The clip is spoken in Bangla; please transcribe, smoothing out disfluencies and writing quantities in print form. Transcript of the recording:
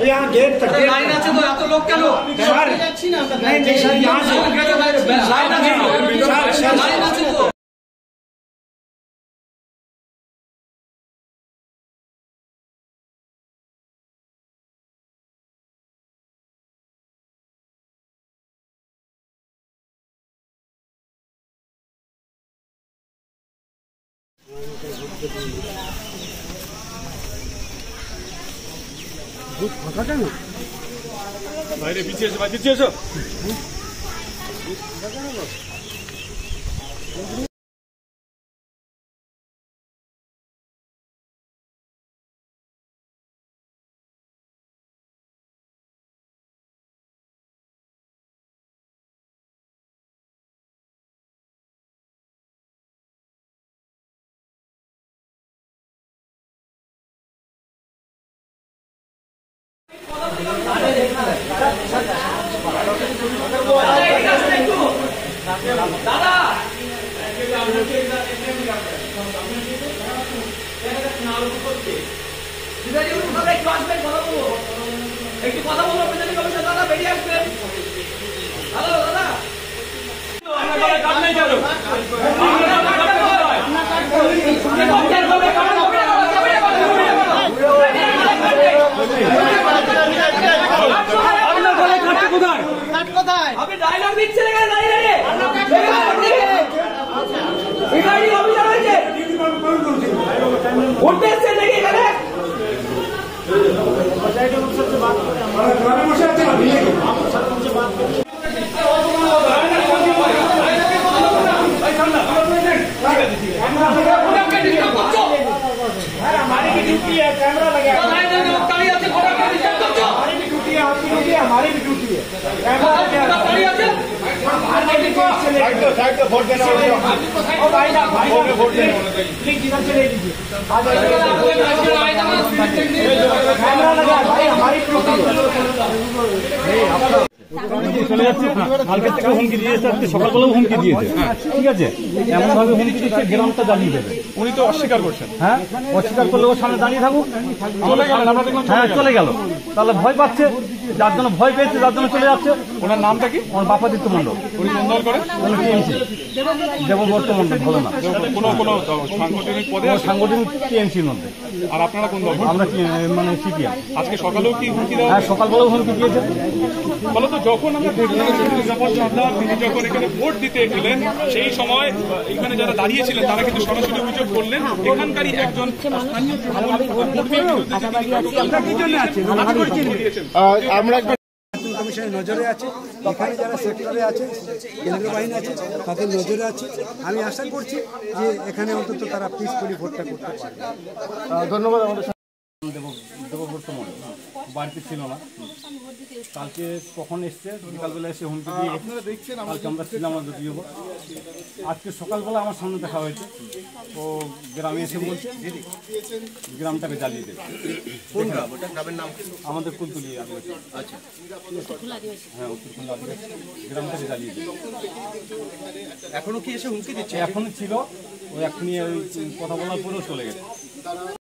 यहाँ गेट तक लाइन আছে তো এত লোক কেন सर नहीं नहीं सर यहाँ से লাइन আছে তো बहुत फाका क्या ना भाई पीछे से भाई पीछे से দাদা একটু কথা বলো প্রেসিডেন্ট কমিশন দাদা বেরিয়ে আসবেন হ্যালো দাদা আপনি ডায়লগ দিচ্ছেন এখানে দাঁড়িয়ে এখানে অফিসার হয়েছে উঠতে এসছেন নাকি এখানে हमारी भी ड्यूटी है कैमरा लगा हमारी भी ड्यूटी है आपकी ड्यूटी है हमारी भी ड्यूटी है कैमरा साइड पे वोट देना और भाई वोट देना प्लीज इधर से ले लीजिए कैमरा लगा भाई हमारी ड्यूटी है চলে যাচ্ছে কালকে থেকে হুমকি দিয়েছে আজকে সকালবেলাও হুমকি দিয়েছে ঠিক আছে এমন ভাবে হুমকি দিচ্ছে গ্রামটা জ্বালিয়ে দেবে উনি তো অস্বীকার করছেন হ্যাঁ অস্বীকার করলে ওর সামনে দাঁড়িয়ে থাকুক চলে গেল আমরা দেখলাম হ্যাঁ চলে গেল তাহলে ভয় পাচ্ছে যার জন্য ভয় পেয়েছে যার জন্য চলে যাচ্ছে ওনার নামটা কি আমার বাপাদিত্য মণ্ডল উনি কোন দল করে উনি টিএমসি দেবব্রত মণ্ডল ভালো না কোনো কোনো সাংগঠনিক পদে সাংগঠনিক টিএমসির মধ্যে আর আপনারা কোন দল আমরা মানে সিপিএম আজকে সকালেও কি হুমকি দেওয়া হ্যাঁ সকালবেলাও হুমকি দিয়েছে বলো তো যখন আমরা তিনি যখন এখানে ভোট দিতে গেলেন সেই সময় এখানে যারা দাঁড়িয়েছিলেন তারা কিন্তু সরাসরি অভিযোগ করলেন এখানকারই একজন আমরা কমিশনের নজরে আছে এখানে যারা সেক্টরে আছে কেন্দ্রীয় বাহিনী আছে তাদের নজরে আছে আমি আশা করছি যে এখানে অন্তত তারা পিসফুলি ভোটটা করতে পারবে ধন্যবাদ আমাদের দেবব্রত মণ্ডল বাড়িতে ছিল না কালকে কখন এসছে বিকালবেলা এসে হুমকি দিয়ে কালকে আমরা ছিলাম যদিও আজকে সকালবেলা আমার সামনে দেখা হয়েছে ও গ্রামে এসে বলছে গ্রামটাকে জ্বালিয়ে দেবে আমাদের কুলতুলি আদিবাসী আচ্ছা হ্যাঁ উত্তরকুল্লা আদিবাসী গ্রামটাকে জ্বালিয়ে দেবে এখনো কি এসে হুমকি দিচ্ছে এখনই ছিল ও এখনই ওই কথা বলার পরেও চলে গেছে